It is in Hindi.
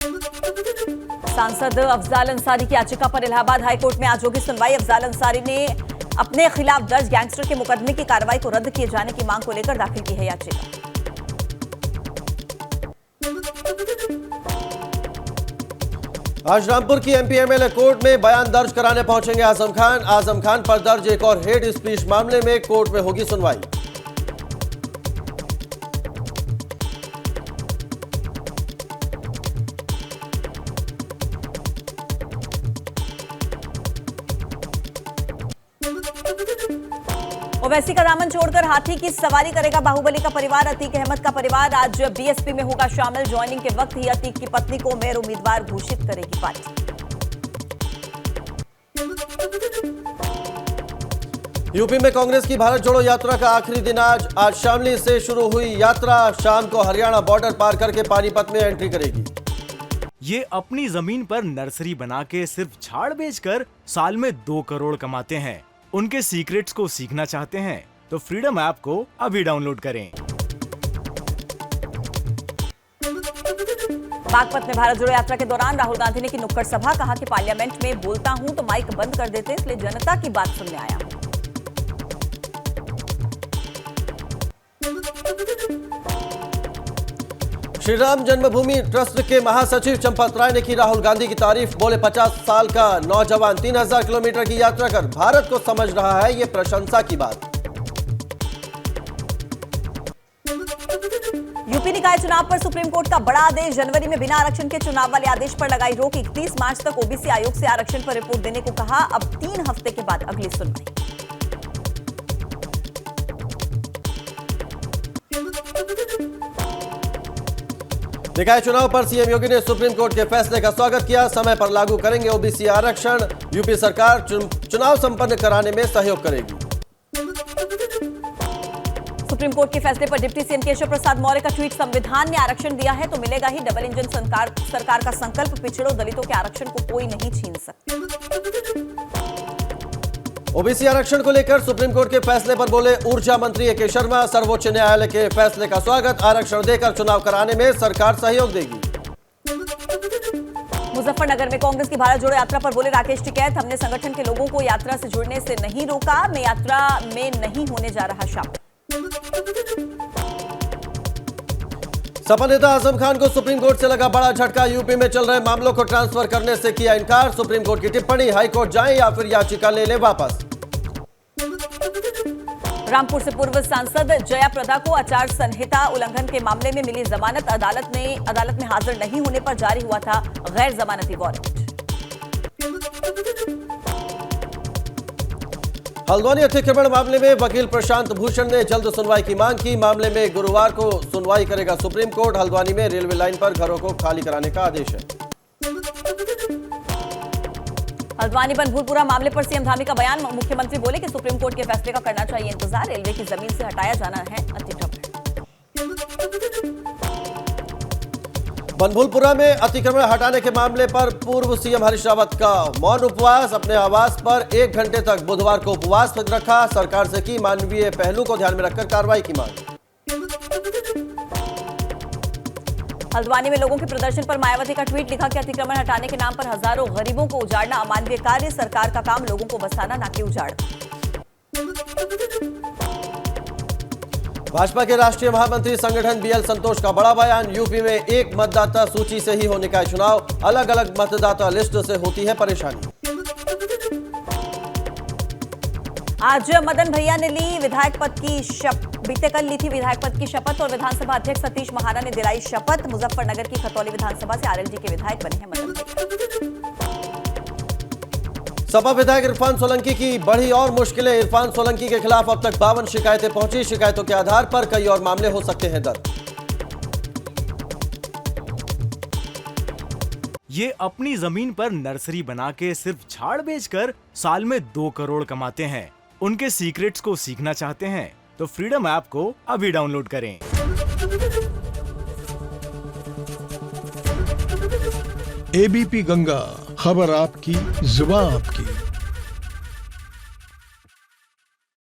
सांसद अफजाल अंसारी की याचिका पर इलाहाबाद हाईकोर्ट में आज होगी सुनवाई। अफजाल अंसारी ने अपने खिलाफ दर्ज गैंगस्टर के मुकदमे की कार्रवाई को रद्द किए जाने की मांग को लेकर दाखिल की है याचिका। आज रामपुर की एमपी एमएलए कोर्ट में बयान दर्ज कराने पहुंचेंगे आजम खान। आजम खान पर दर्ज एक और हेट स्पीच मामले में कोर्ट में होगी सुनवाई। ओवैसी का दामन छोड़कर हाथी की सवारी करेगा बाहुबली का परिवार। अतीक अहमद का परिवार आज बीएसपी में होगा शामिल। ज्वाइनिंग के वक्त ही अतीक की पत्नी को मेयर उम्मीदवार घोषित करेगी पार्टी। यूपी में कांग्रेस की भारत जोड़ो यात्रा का आखिरी दिन आज शामली से शुरू हुई यात्रा शाम को हरियाणा बॉर्डर पार करके पानीपत में एंट्री करेगी। ये अपनी जमीन पर नर्सरी बना के सिर्फ झाड़ बेचकर साल में 2 करोड़ कमाते हैं। उनके सीक्रेट्स को सीखना चाहते हैं तो फ्रीडम ऐप को अभी डाउनलोड करें। बागपत में भारत जोड़ो यात्रा के दौरान राहुल गांधी ने की नुक्कड़ सभा। कहा कि पार्लियामेंट में बोलता हूं तो माइक बंद कर देते, इसलिए जनता की बात सुनने आया। श्री राम जन्मभूमि ट्रस्ट के महासचिव चंपत राय ने की राहुल गांधी की तारीफ। बोले 50 साल का नौजवान 3000 किलोमीटर की यात्रा कर भारत को समझ रहा है, ये प्रशंसा की बात। यूपी निकाय चुनाव पर सुप्रीम कोर्ट का बड़ा आदेश। जनवरी में बिना आरक्षण के चुनाव वाले आदेश पर लगाई रोक। 31 मार्च तक ओबीसी आयोग से आरक्षण पर रिपोर्ट देने को कहा। अब 3 हफ्ते के बाद अगली सुनवाई। निकाय चुनाव पर सीएम योगी ने सुप्रीम कोर्ट के फैसले का स्वागत किया। समय पर लागू करेंगे ओबीसी आरक्षण। यूपी सरकार चुनाव संपन्न कराने में सहयोग करेगी। सुप्रीम कोर्ट के फैसले पर डिप्टी सीएम केशव प्रसाद मौर्य का ट्वीट। संविधान ने आरक्षण दिया है तो मिलेगा ही। डबल इंजन सरकार का संकल्प, पिछड़ों दलितों के आरक्षण को कोई नहीं छीन सकता। ओबीसी आरक्षण को लेकर सुप्रीम कोर्ट के फैसले पर बोले ऊर्जा मंत्री ए के शर्मा। सर्वोच्च न्यायालय के फैसले का स्वागत। आरक्षण देकर चुनाव कराने में सरकार सहयोग देगी। मुजफ्फरनगर में कांग्रेस की भारत जोड़ो यात्रा पर बोले राकेश टिकैत। हमने संगठन के लोगों को यात्रा से जुड़ने से नहीं रोका। मैं यात्रा में नहीं होने जा रहा शामिल। सपा नेता आजम खान को सुप्रीम कोर्ट से लगा बड़ा झटका। यूपी में चल रहे मामलों को ट्रांसफर करने से किया इनकार। सुप्रीम कोर्ट की टिप्पणी, हाईकोर्ट जाएं या फिर याचिका ले लें वापस। रामपुर से पूर्व सांसद जया प्रदा को आचार संहिता उल्लंघन के मामले में मिली जमानत। अदालत में हाजिर नहीं होने पर जारी हुआ था गैर जमानती वारंट। हल्द्वानी अतिक्रमण मामले में वकील प्रशांत भूषण ने जल्द सुनवाई की मांग की। मामले में गुरुवार को सुनवाई करेगा सुप्रीम कोर्ट। हल्द्वानी में रेलवे लाइन पर घरों को खाली कराने का आदेश है। हल्द्वानी बनभूलपुरा मामले पर सीएम धामी का बयान। मुख्यमंत्री बोले कि सुप्रीम कोर्ट के फैसले का करना चाहिए इंतजार। रेलवे की जमीन से हटाया जाना है अतिक्रमण। बनभूलपुरा में अतिक्रमण हटाने के मामले पर पूर्व सीएम हरीश रावत का मौन उपवास। अपने आवास पर 1 घंटे तक बुधवार को उपवास रखा। सरकार से की मानवीय पहलू को ध्यान में रखकर कार्रवाई की मांग। हल्द्वानी में लोगों के प्रदर्शन पर मायावती का ट्वीट। लिखा कि अतिक्रमण हटाने के नाम पर हजारों गरीबों को उजाड़ना अमानवीय कार्य। सरकार का काम लोगों को बसाना, ना कि उजाड़ना। भाजपा के राष्ट्रीय महामंत्री संगठन बीएल संतोष का बड़ा बयान। यूपी में एक मतदाता सूची से ही हो निकाय चुनाव। अलग अलग मतदाता लिस्ट से होती है परेशानी। आज मदन भैया ने ली विधायक पद की शपथ। बीते कल ली थी विधायक पद की शपथ और विधानसभा अध्यक्ष सतीश महाना ने दिलाई शपथ। मुजफ्फरनगर की खतौली विधानसभा से आरएलडी के विधायक बने हैं मदन भैया। सपा विधायक इरफान सोलंकी की बढ़ी और मुश्किलें। इरफान सोलंकी के खिलाफ अब तक 52 शिकायतें पहुंची। शिकायतों के आधार पर कई और मामले हो सकते हैं दर्ज। ये अपनी जमीन पर नर्सरी बना के सिर्फ झाड़ बेचकर साल में 2 करोड़ कमाते हैं। उनके सीक्रेट्स को सीखना चाहते हैं तो फ्रीडम ऐप को अभी डाउनलोड करें। एबीपी गंगा, खबर आपकी, जुबान आपकी।